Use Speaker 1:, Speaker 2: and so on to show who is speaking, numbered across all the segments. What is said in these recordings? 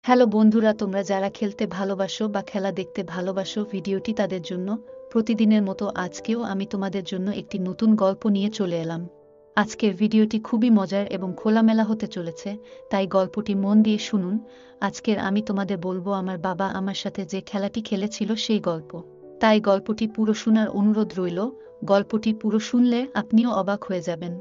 Speaker 1: Hello বন্ধুরা, তোমরা যারা খেলতে ভালোবাসো বা খেলা দেখতে ভালোবাসো, ভিডিওটি তাদের জন্য। প্রতিদিনের মতো আজকেও আমি তোমাদের জন্য একটি নতুন গল্প নিয়ে চলে এলাম। আজকের ভিডিওটি খুবই মজার এবং খোলামেলা হতে চলেছে, তাই গল্পটি মন দিয়ে শুনুন। আজকের আমি তোমাদের বলবো আমার বাবা আমার সাথে যে খেলাটি খেলেছিল সেই গল্প। তাই গল্পটি পুরো শোনার অনুরোধ রইল। গল্পটি পুরো শুনলে আপনিও অবাক হয়ে যাবেন।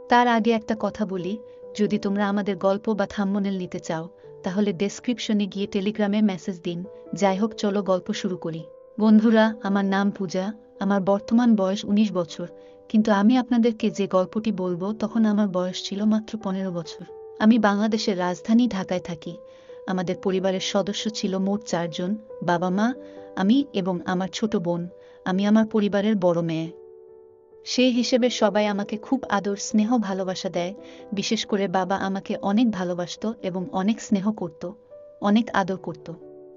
Speaker 1: তার আগে একটা কথা বলি, যদি তোমরা আমাদের গল্প বা থাম্বনেল নিতে চাও তাহলে ডেসক্রিপশনে গিয়ে টেলিগ্রামে মেসেজ দিন। যাই হোক, চলো গল্প শুরু করি। বন্ধুরা, আমার নাম পূজা। আমার বর্তমান বয়স ১৯ বছর, কিন্তু আমি আপনাদেরকে যে গল্পটি বলবো তখন আমার বয়স ছিল মাত্র ১৫ বছর। আমি বাংলাদেশের রাজধানী ঢাকায় থাকি। আমাদের পরিবারের সদস্য ছিল মোট ৪ জন: বাবা, মা, আমি এবং আমার ছোট বোন। আমি আমার পরিবারের বড় মেয়ে। সেই হিসেবে সবাই আমাকে খুব আদর স্নেহ ভালোবাসা দেয়। বিশেষ করে বাবা আমাকে অনেক ভালোবাসতো এবং অনেক স্নেহ করত, অনেক আদর করত।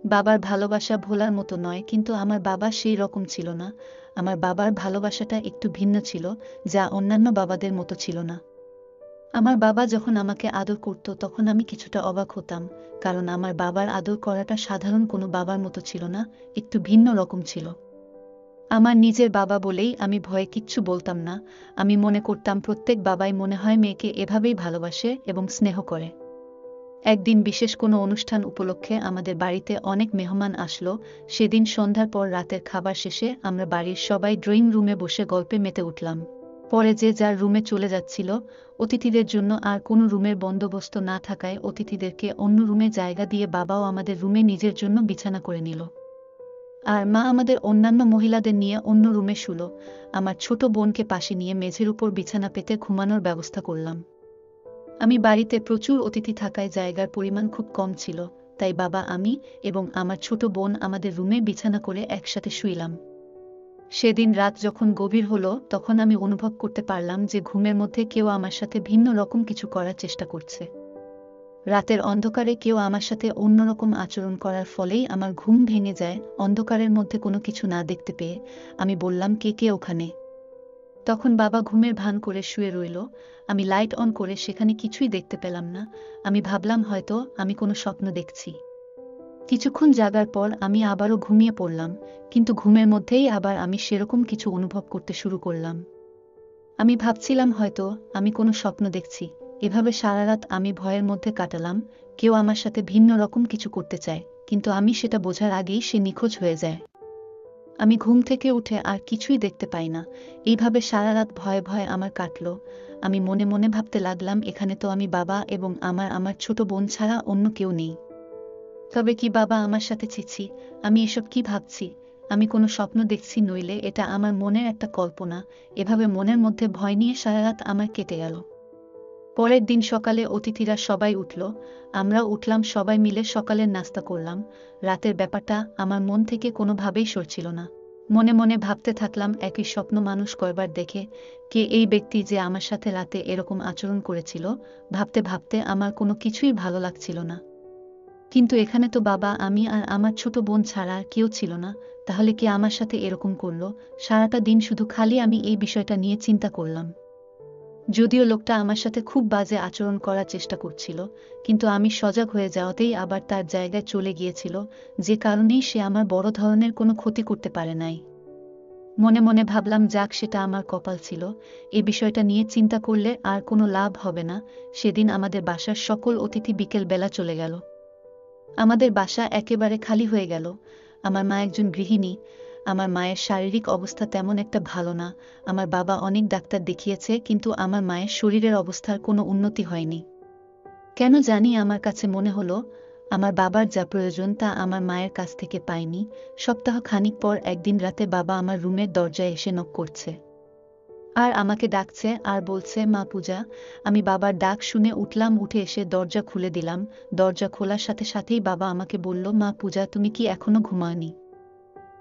Speaker 1: বাবার ভালোবাসা ভোলার মতো নয়, কিন্তু আমার বাবা সেই রকম ছিল না। আমার বাবার ভালোবাসাটা একটু ভিন্ন ছিল, যা অন্যান্য বাবাদের মতো ছিল না। আমার বাবা যখন আমাকে আদর করত তখন আমি কিছুটা অবাক হতাম, কারণ আমার বাবার আদর করাটা সাধারণ কোনো বাবার মতো ছিল না, একটু ভিন্ন রকম ছিল। আমার নিজের বাবা বলেই আমি ভয়ে কিচ্ছু বলতাম না। আমি মনে করতাম প্রত্যেক বাবাই মনে হয় মেয়েকে এভাবেই ভালোবাসে এবং স্নেহ করে। একদিন বিশেষ কোনো অনুষ্ঠান উপলক্ষে আমাদের বাড়িতে অনেক মেহমান আসলো। সেদিন সন্ধ্যার পর রাতের খাবার শেষে আমরা বাড়ির সবাই ড্রয়িং রুমে বসে গল্পে মেতে উঠলাম। পরে যে যার রুমে চলে যাচ্ছিল। অতিথিদের জন্য আর কোনো রুমের বন্দোবস্ত না থাকায় অতিথিদেরকে অন্য রুমে জায়গা দিয়ে বাবাও আমাদের রুমে নিজের জন্য বিছানা করে নিল। আর মা আমাদের অন্যান্য মহিলাদের নিয়ে অন্য রুমে শুলো। আমার ছোট বোনকে পাশে নিয়ে মেঝের উপর বিছানা পেতে ঘুমানোর ব্যবস্থা করলাম। আমি বাড়িতে প্রচুর অতিথি থাকায় জায়গার পরিমাণ খুব কম ছিল, তাই বাবা, আমি এবং আমার ছোট বোন আমাদের রুমে বিছানা করে একসাথে শুইলাম। সেদিন রাত যখন গভীর হলো তখন আমি অনুভব করতে পারলাম যে ঘুমের মধ্যে কেউ আমার সাথে ভিন্ন রকম কিছু করার চেষ্টা করছে। রাতের অন্ধকারে কেউ আমার সাথে অন্যরকম আচরণ করার ফলেই আমার ঘুম ভেঙে যায়। অন্ধকারের মধ্যে কোনো কিছু না দেখতে পেয়ে আমি বললাম, কে কে ওখানে? তখন বাবা ঘুমের ভান করে শুয়ে রইল। আমি লাইট অন করে সেখানে কিছুই দেখতে পেলাম না। আমি ভাবলাম হয়তো আমি কোনো স্বপ্ন দেখছি। কিছুক্ষণ জাগার পর আমি আবারও ঘুমিয়ে পড়লাম, কিন্তু ঘুমের মধ্যেই আবার আমি সেরকম কিছু অনুভব করতে শুরু করলাম। আমি ভাবছিলাম হয়তো আমি কোনো স্বপ্ন দেখছি। এভাবে সারা রাত আমি ভয়ের মধ্যে কাটালাম। কেউ আমার সাথে ভিন্ন রকম কিছু করতে চায়, কিন্তু আমি সেটা বোঝার আগেই সে নিখোঁজ হয়ে যায়। আমি ঘুম থেকে উঠে আর কিছুই দেখতে পাই না। এইভাবে সারা রাত ভয়ে ভয়ে আমার কাটলো। আমি মনে মনে ভাবতে লাগলাম, এখানে তো আমি, বাবা এবং আমার ছোট বোন ছাড়া অন্য কেউ নেই। তবে কি বাবা আমার সাথে? ছিছি, আমি এসব কি ভাবছি? আমি কোনো স্বপ্ন দেখছি, নইলে এটা আমার মনের একটা কল্পনা। এভাবে মনের মধ্যে ভয় নিয়ে সারা রাত আমার কেটে গেল। পরের দিন সকালে অতিথিরা সবাই উঠল। আমরাও উঠলাম, সবাই মিলে সকালের নাস্তা করলাম। রাতের ব্যাপারটা আমার মন থেকে কোনোভাবেই সরছিল না। মনে মনে ভাবতে থাকলাম, একই স্বপ্ন মানুষ কয়বার দেখে। কে এই ব্যক্তি যে আমার সাথে রাতে এরকম আচরণ করেছিল? ভাবতে ভাবতে আমার কোনো কিছুই ভালো লাগছিল না। কিন্তু এখানে তো বাবা, আমি আর আমার ছোট বোন ছাড়া আর কেউ ছিল না। তাহলে কে আমার সাথে এরকম করলো? সারাটা দিন শুধু খালি আমি এই বিষয়টা নিয়ে চিন্তা করলাম। যদিও লোকটা আমার সাথে খুব বাজে আচরণ করার চেষ্টা করছিল, কিন্তু আমি সজাগ হয়ে যাওয়াতেই আবার তার জায়গায় চলে গিয়েছিল, যে কারণেই সে আমার বড় ধরনের কোনো ক্ষতি করতে পারে নাই। মনে মনে ভাবলাম, যাক, সেটা আমার কপাল ছিল। এই বিষয়টা নিয়ে চিন্তা করলে আর কোনো লাভ হবে না। সেদিন আমাদের বাসার সকল অতিথি বিকেল বেলা চলে গেল। আমাদের বাসা একেবারে খালি হয়ে গেল। আমার মা একজন গৃহিণী। আমার মায়ের শারীরিক অবস্থা তেমন একটা ভালো না। আমার বাবা অনেক ডাক্তার দেখিয়েছে, কিন্তু আমার মায়ের শরীরের অবস্থার কোনো উন্নতি হয়নি। কেন জানি আমার কাছে মনে হলো আমার বাবার যা প্রয়োজন তা আমার মায়ের কাছ থেকে পাইনি। সপ্তাহ খানিক পর একদিন রাতে বাবা আমার রুমের দরজায় এসে নক করছে আর আমাকে ডাকছে আর বলছে, মা পূজা। আমি বাবার ডাক শুনে উঠলাম, উঠে এসে দরজা খুলে দিলাম। দরজা খোলার সাথে সাথেই বাবা আমাকে বলল, মা পূজা, তুমি কি এখনো ঘুমাওনি?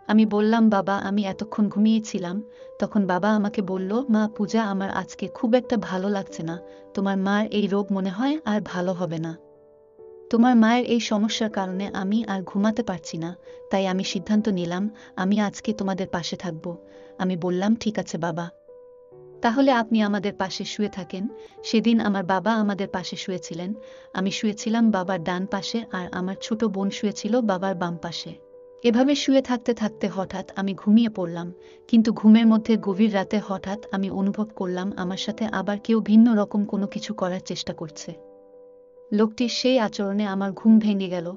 Speaker 1: আমি বললাম, বাবা, আমি এতক্ষণ ঘুমিয়েছিলাম। তখন বাবা আমাকে বলল, মা পূজা, আমার আজকে খুব একটা ভালো লাগছে না। তোমার মার এই রোগ মনে হয় আর ভালো হবে না। তোমার মায়ের এই সমস্যার কারণে আমি আর ঘুমাতে পারছি না। তাই আমি সিদ্ধান্ত নিলাম আমি আজকে তোমাদের পাশে থাকব। আমি বললাম, ঠিক আছে বাবা। তাহলে আপনি আমাদের পাশে শুয়ে থাকেন। সেদিন আমার বাবা আমাদের পাশে শুয়েছিলেন। আমি শুয়েছিলাম বাবার ডান পাশে আর আমার ছোট বোন শুয়েছিল বাবার বাম পাশে। এভাবে শুয়ে থাকতে থাকতে হঠাৎ আমি ঘুমিয়ে পড়লাম, কিন্তু ঘুমের মধ্যে গভীর রাতে হঠাৎ আমি অনুভব করলাম আমার সাথে আবার কেউ ভিন্ন রকম কোনো কিছু করার চেষ্টা করছে। লোকটির সেই আচরণে আমার ঘুম ভেঙে গেল।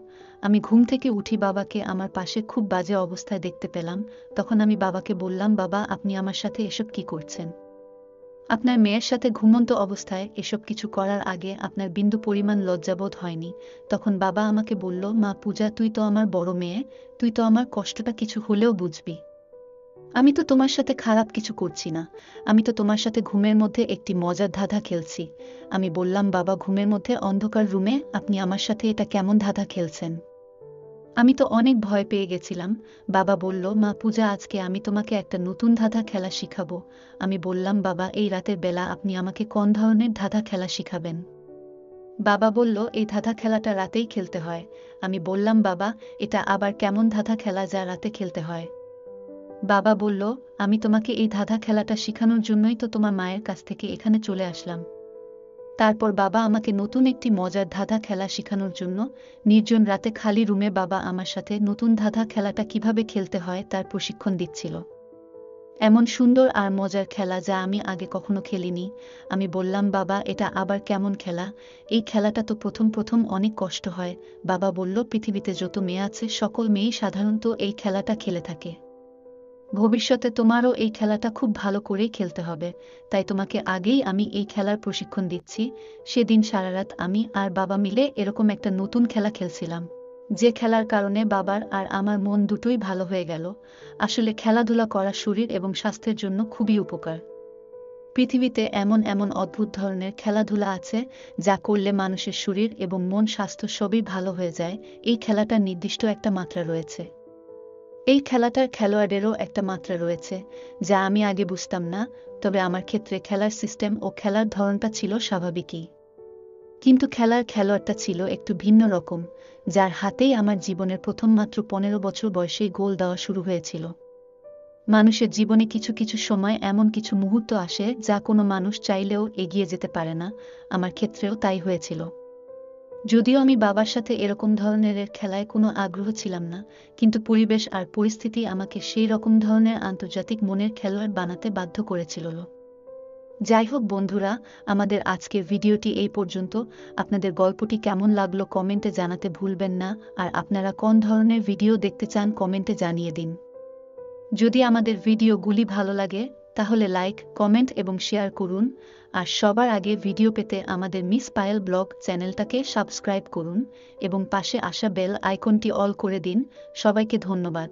Speaker 1: আমি ঘুম থেকে উঠি, বাবাকে আমার পাশে খুব বাজে অবস্থায় দেখতে পেলাম। তখন আমি বাবাকে বললাম, বাবা, আপনি আমার সাথে এসব কি করছেন? আপনার মেয়ের সাথে ঘুমন্ত অবস্থায় এসব কিছু করার আগে আপনার বিন্দু পরিমাণ লজ্জাবোধ হয়নি? তখন বাবা আমাকে বলল, মা পূজা, তুই তো আমার বড় মেয়ে, তুই তো আমার কষ্টটা কিছু হলেও বুঝবি। আমি তো তোমার সাথে খারাপ কিছু করছি না, আমি তো তোমার সাথে ঘুমের মধ্যে একটি মজার ধাঁধা খেলছি। আমি বললাম, বাবা, ঘুমের মধ্যে অন্ধকার রুমে আপনি আমার সাথে এটা কেমন ধাঁধা খেলছেন? আমি তো অনেক ভয় পেয়ে গেছিলাম। বাবা বলল, মা পূজা, আজকে আমি তোমাকে একটা নতুন ধাঁধা খেলা শিখাবো। আমি বললাম, বাবা, এই রাতের বেলা আপনি আমাকে কোন ধরনের ধাঁধা খেলা শিখাবেন? বাবা বলল, এই ধাঁধা খেলাটা রাতেই খেলতে হয়। আমি বললাম, বাবা, এটা আবার কেমন ধাঁধা খেলা যা রাতে খেলতে হয়? বাবা বলল, আমি তোমাকে এই ধাঁধা খেলাটা শিখানোর জন্যই তো তোমার মায়ের কাছ থেকে এখানে চলে আসলাম। তারপর বাবা আমাকে নতুন একটি মজার ধাঁধা খেলা শিখানোর জন্য নির্জন রাতে খালি রুমে বাবা আমার সাথে নতুন ধাঁধা খেলাটা কিভাবে খেলতে হয় তার প্রশিক্ষণ দিচ্ছিল। এমন সুন্দর আর মজার খেলা যা আমি আগে কখনো খেলিনি। আমি বললাম, বাবা, এটা আবার কেমন খেলা? এই খেলাটা তো প্রথম প্রথম অনেক কষ্ট হয়। বাবা বলল, পৃথিবীতে যত মেয়ে আছে সকল মেয়েই সাধারণত এই খেলাটা খেলে থাকে। ভবিষ্যতে তোমারও এই খেলাটা খুব ভালো করেই খেলতে হবে, তাই তোমাকে আগেই আমি এই খেলার প্রশিক্ষণ দিচ্ছি। সেদিন সারারাত আমি আর বাবা মিলে এরকম একটা নতুন খেলা খেলছিলাম, যে খেলার কারণে বাবার আর আমার মন দুটোই ভালো হয়ে গেল। আসলে খেলাধুলা করা শরীর এবং স্বাস্থ্যের জন্য খুবই উপকার। পৃথিবীতে এমন এমন অদ্ভুত ধরনের খেলাধুলা আছে যা করলে মানুষের শরীর এবং মন স্বাস্থ্য সবই ভালো হয়ে যায়। এই খেলাটার নির্দিষ্ট একটা মাত্রা রয়েছে। এই খেলাটার খেলোয়াড়েরও একটা মাত্রা রয়েছে, যা আমি আগে বুঝতাম না। তবে আমার ক্ষেত্রে খেলার সিস্টেম ও খেলার ধরনটা ছিল স্বাভাবিকই, কিন্তু খেলার খেলোয়াড়টা ছিল একটু ভিন্ন রকম, যার হাতেই আমার জীবনের প্রথম মাত্র 15 বছর বয়সেই গোল দেওয়া শুরু হয়েছিল। মানুষের জীবনে কিছু কিছু সময় এমন কিছু মুহূর্ত আসে যা কোনো মানুষ চাইলেও এগিয়ে যেতে পারে না। আমার ক্ষেত্রেও তাই হয়েছিল। যদিও আমি বাবার সাথে এরকম ধরনের খেলায় কোনো আগ্রহ ছিলাম না, কিন্তু পরিবেশ আর পরিস্থিতি আমাকে সেই রকম ধরনের আন্তর্জাতিক মনের খেলোয়াড় বানাতে বাধ্য করেছিল। যাই হোক বন্ধুরা, আমাদের আজকের ভিডিওটি এই পর্যন্ত। আপনাদের গল্পটি কেমন লাগলো কমেন্টে জানাতে ভুলবেন না, আর আপনারা কোন ধরনের ভিডিও দেখতে চান কমেন্টে জানিয়ে দিন। যদি আমাদের ভিডিওগুলি ভালো লাগে তাহলে লাইক, কমেন্ট এবং শেয়ার করুন। আর সবার আগে ভিডিও পেতে আমাদের মিস পায়েল ব্লগ চ্যানেলটাকে সাবস্ক্রাইব করুন এবং পাশে আসা বেল আইকনটি অল করে দিন। সবাইকে ধন্যবাদ।